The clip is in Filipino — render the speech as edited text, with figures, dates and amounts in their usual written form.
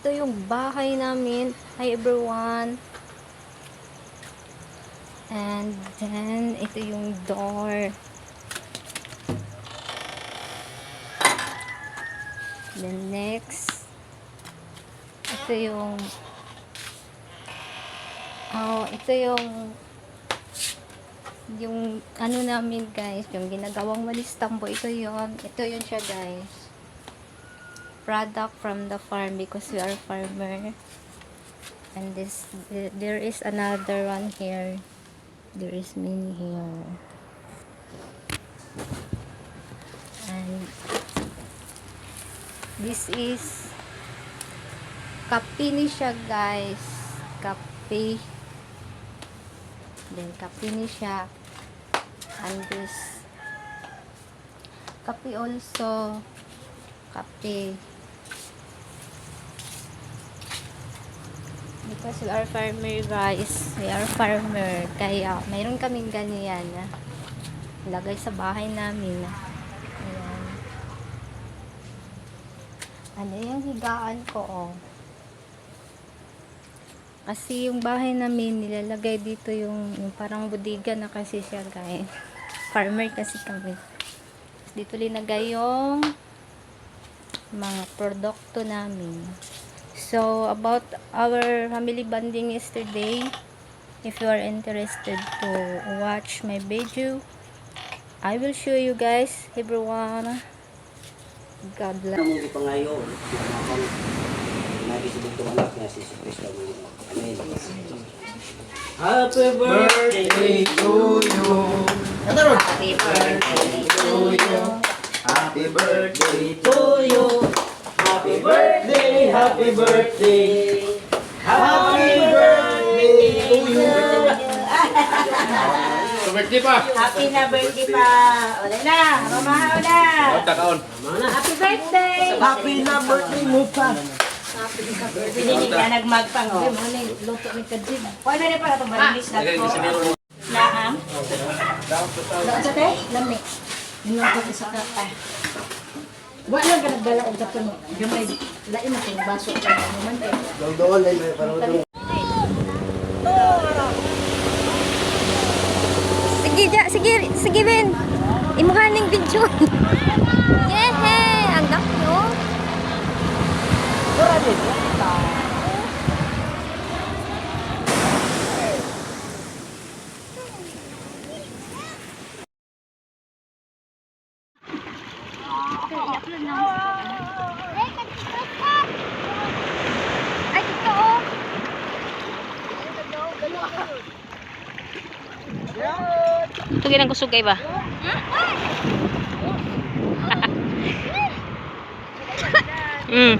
ito yung bahay namin. Hi everyone. And then, ito yung door. Then next, ito yung ano namin guys, yung ginagawang walis tambo. Ito yun siya guys. Product from the farm because we are farmer. And there is another one here. There is many here. And this is kape ni siya guys. Kape. Then kape ni siya. And this kape also. Kape. Because we are farmer guys. We are farmer. Kaya mayroon kaming ganyan. Lagay sa bahay namin. Ayan. Ano yung higaan ko oh. Kasi yung bahay namin nilalagay dito yung parang bodega na kasi siya guys. Farmer kasi kami. Dito linagay yung mga produkto namin. So, about our family bonding yesterday, if you are interested to watch my video, I will show you guys, everyone. God bless. Namun ipangayo, nagisibog itong anak niya si Kristo. Amen. Happy birthday to you. Happy birthday to you. Happy birthday to you. Happy birthday, happy birthday. Happy birthday to you. Birthday pa. Happy na birthday pa. Wala na. Mamahaw na. Takaon. Happy birthday. Happy na birthday mo pa. Pinili ka nagmagpang o. Luto ni Kajib. Wala na pala itong marilis na po. Laang. Doon sa te? Lami. Yung ko isa ka. Wala ka nagdala og tapon. Gamay. Lain na kung baso ka naman eh. Doon lang may parang Sige Ben. Imuhan ning video. Yehe, ang gapyo. Ay, dito oh. Ito ginang kusugay ba? Mm.